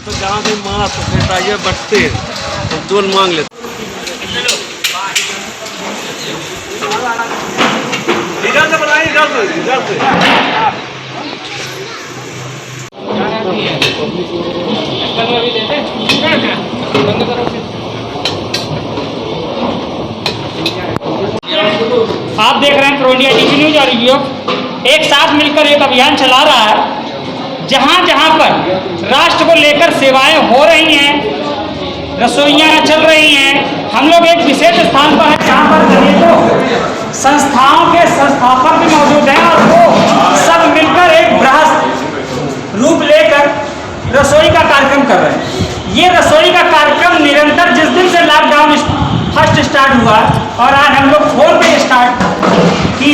तो जहाँ भी मांस भेटाइए बटते तो दोन मांग लेते। इधर से बनाइए, इधर से आप देख रहे हैं प्रो इंडिया टीवी न्यूज और रिव्यू एक साथ मिलकर एक अभियान चला रहा है। जहां जहां पर राष्ट्र को लेकर सेवाएं हो रही हैं, रसोइयां चल रही हैं, हम लोग एक विशेष स्थान पर हैं जहां पर अनेकों संस्थाओं के संस्थापक भी मौजूद हैं और वो सब मिलकर एक बृहद रूप लेकर रसोई का कार्यक्रम कर रहे हैं। ये रसोई का कार्यक्रम निरंतर जिस दिन से लॉकडाउन फर्स्ट स्टार्ट हुआ और आज हम लोग 4 पे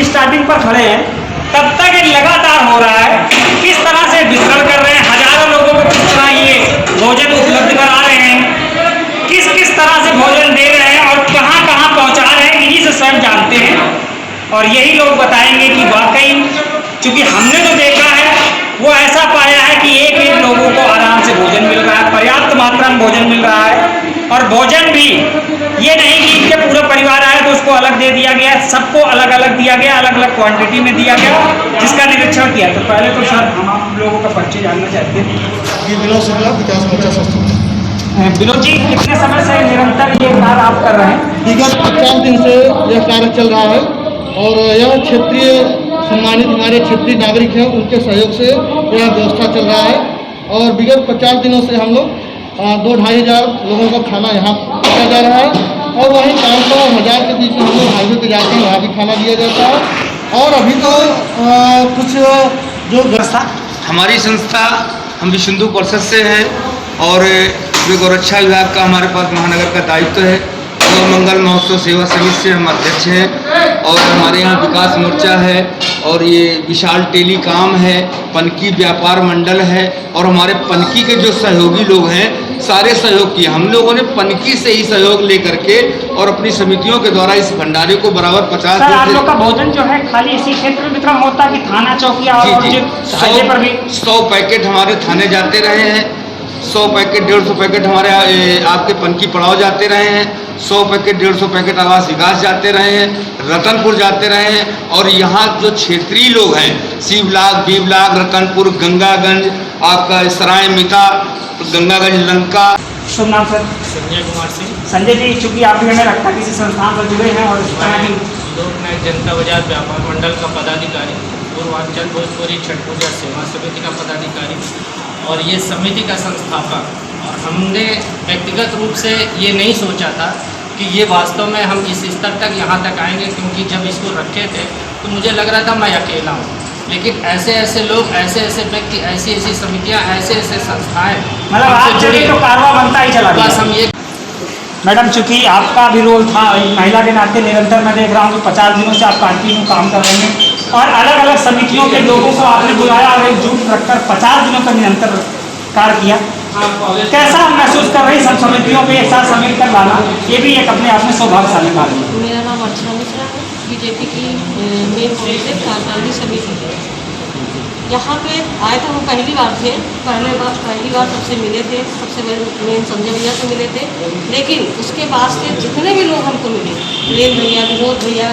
स्टार्टिंग पर खड़े हैं, तब तक ये लगातार हो रहा है। किस तरह से वितरण कर रहे हैं, हजारों लोगों को किस तरह ये भोजन उपलब्ध करा रहे हैं, किस किस तरह से भोजन दे रहे हैं और कहां कहां पहुंचा रहे हैं, इन्हीं से स्वयं जानते हैं। और यही लोग बताएंगे कि वाकई चूंकि हमने तो देखा है वो ऐसा पाया है कि एक एक लोगों को आराम से भोजन मिल रहा है, पर्याप्त मात्रा में भोजन मिल रहा है। और भोजन भी ये नहीं कि इनके पूरा परिवार आए तो उसको अलग दे दिया गया, सबको अलग अलग दिया गया, अलग अलग क्वांटिटी में दिया गया, जिसका निरीक्षण किया। तो पहले तो सर हम आप लोगों का परिचय जानना चाहते हैं। विनोद शुक्ला, विकास मोर्चा संस्था। विनोद जी, कितने समय से निरंतर ये कार्य आप कर रहे हैं? विगत 50 दिन से यह कार्य चल रहा है और यह क्षेत्रीय सम्मानित हमारे क्षेत्रीय नागरिक हैं, उनके सहयोग से यह व्यवस्था चल रहा है। और विगत 50 दिनों से हम लोग 2-2.5 हज़ार लोगों का खाना यहाँ दिया जा रहा है और वहीं 500 और 1000 के बीच में हम लोग हाईवे पे जाते हैं, वहाँ भी खाना दिया जाता है। और अभी तो कुछ जो व्यवस्था हमारी संस्था हम विश्व परिषद से हैं और गौरक्षा विभाग का हमारे पास महानगर का दायित्व है। गौ मंगल महोत्सव सेवा समिति से हम अध्यक्ष हैं और हमारे यहाँ विकास मोर्चा है और ये विशाल टेलीकॉम है, पनकी व्यापार मंडल है और हमारे पनकी के जो सहयोगी लोग हैं सारे सहयोग किए। हम लोगों ने पनकी से ही सहयोग लेकर के और अपनी समितियों के द्वारा इस भंडारे को बराबर 50 आप लोग का भोजन जो है खाली इसी क्षेत्र में वितरण होता है कि थाना चौकिया और हाईवे पर भी? 100 पैकेट हमारे थाने जाते रहे हैं, 100 पैकेट 150 पैकेट हमारे आपके पनकी पड़ाव जाते रहे हैं, 100 पैकेट 150 पैकेट आवास विकास जाते रहे हैं, रतनपुर जाते रहे हैं। और यहाँ जो क्षेत्रीय लोग हैं शिवलाग, बीवलाग, रतनपुर, गंगागंज, आपका सराय मिता, गंगागंज, लंका। शुभ नाम सर? संजय कुमार सिंह। संजय जी, चूंकि आप भी हमें लगता है किसी संस्थान से जुड़े हैं और इस तरह की लोकनायक जनता बाजार व्यापार मंडल का पदाधिकारी, पूर्वांचल भोजपुरी छठ पूजा सेवा समिति का पदाधिकारी और ये समिति का संस्थापक। और हमने व्यक्तिगत रूप से ये नहीं सोचा था कि ये वास्तव में हम इस स्तर तक यहाँ तक आएंगे, क्योंकि जब इसको रखे थे तो मुझे लग रहा था मैं अकेला हूँ, लेकिन ऐसे ऐसे लोग, ऐसे ऐसे व्यक्ति, ऐसी ऐसी समितियाँ, ऐसे ऐसे संस्थाएँ मतलब आप जुड़े तो कारवा बनता ही चला। बस हम ये मैडम, चूंकि आपका भी रोल था महिला के नाते, निरंतर मैं देख रहा हूँ कि 50 दिनों से आप कंटिन्यू काम कर रहे हैं और अलग अलग समितियों के लोगों को आपने बुलाया और एकजुट रखकर 50 दिनों तक निरंतर कार्य किया। कैसा महसूस कर रही सब समितियों को एक साथ समिट कर लाना? ये भी एक अपने आप में सौभाग्यशाली कार्य है। मेरा नाम अर्चना मिश्रा है, बीजेपी की मेन प्रोजेक्ट कार्यकारिणी समिति है। यहाँ पे आए थे, हम पहली बार थे, पहली बार सबसे मिले थे, सबसे मेन संजय भैया से मिले थे। लेकिन उसके बाद से जितने भी लोग हमको मिले, प्रेम भैया, विनोद भैया,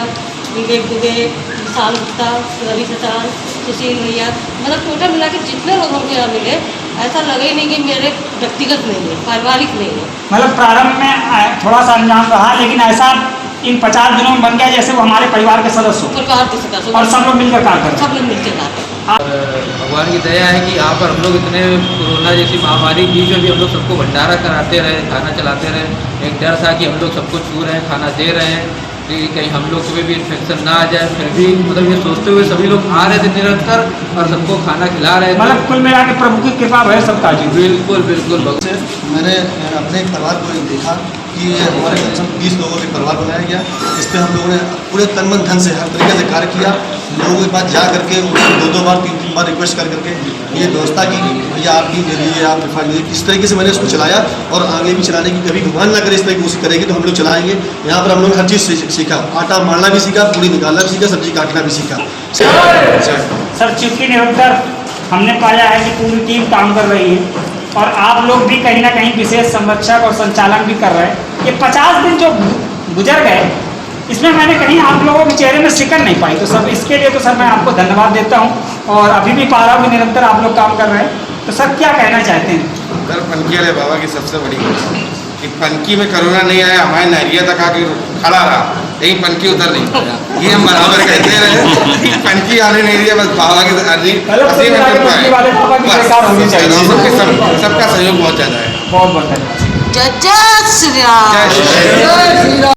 विवेक दुबे, विशाल गुप्ता, रवि सचान, सुशील भैया, मतलब टोटल मिला के जितने लोग हमको यहाँ मिले, ऐसा लगा ही नहीं कि मेरे व्यक्तिगत नहीं है, पारिवारिक नहीं है। मतलब प्रारंभ में थोड़ा सा अनजान रहा, लेकिन ऐसा इन 50 दिनों में बन गया जैसे वो हमारे परिवार के सदस्य हो, परिवार के सदस्य और सब लोग मिलकर कार्य कर रहे हैं। सब लोग मिलकर कार्य करते हैं। भगवान की दया है कि यहाँ पर हम लोग इतने कोरोना जैसी महामारी के बीच में भी हम लोग सबको भंडारा कराते रहे, खाना चलाते रहे। एक डर था कि हम लोग सबको छू रहे हैं, खाना दे रहे हैं, कि कहीं हम लोग को भी इन्फेक्शन ना आ जाए, फिर भी मतलब ये सोचते हुए सभी लोग आ रहे थे निरंतर और सबको खाना खिला रहे थे। मतलब कुल मिला के प्रभु की कृपा है सबका जी। बिल्कुल बिल्कुल। मैंने अपने परिवार को देखा कि हमारे कम से कम 20 लोगों के परिवार बनाया गया। इस पर हम लोगों ने पूरे तन मन धन से हर तरीके से कार्य किया। लोगों के पास जा करके 2-2 बार 3-3 बार रिक्वेस्ट कर करके ये व्यवस्था की, भैया आप भी ले लीजिए, आप रिफाइल लीजिए। इस तरीके से मैंने उसको चलाया और आगे भी चलाने की कभी भगवान ना करे इस तरह की कोशिश करेगी तो हम लोग चलाएंगे। यहाँ पर हम लोग हर चीज़ सीखा, आटा मारना भी सीखा, पूरी निकालना भी सीखा, सब्जी काटना भी सीखा। सर, चूंकि निरंतर हमने पाया है कि पूरी टीम काम कर रही है और आप लोग भी कहीं ना कहीं विशेष संरक्षक और संचालन भी कर रहे हैं। ये 50 दिन जो गुजर गए, इसमें मैंने कहीं आप लोगों के चेहरे में सिकन नहीं पाई। तो सर इसके लिए तो सर मैं आपको धन्यवाद देता हूँ। और अभी भी पा रहा हूँ कि निरंतर आप लोग काम कर रहे हैं। तो सर क्या कहना चाहते हैं? सर पनकी वाले बाबा की सबसे बड़ी बात कि पनकी में कोरोना नहीं आया, हमारे नहरिया तक आके खड़ा रहा, लेकिन पनकी उतर नहीं पाया। ये हम बराबर कहते रहे, पनकी आने नहीं दिया, बस बाबा की सबका सहयोग बहुत ज़्यादा है। बहुत बहुत धन्यवाद। जय जय श्री राम। जय श्री राम।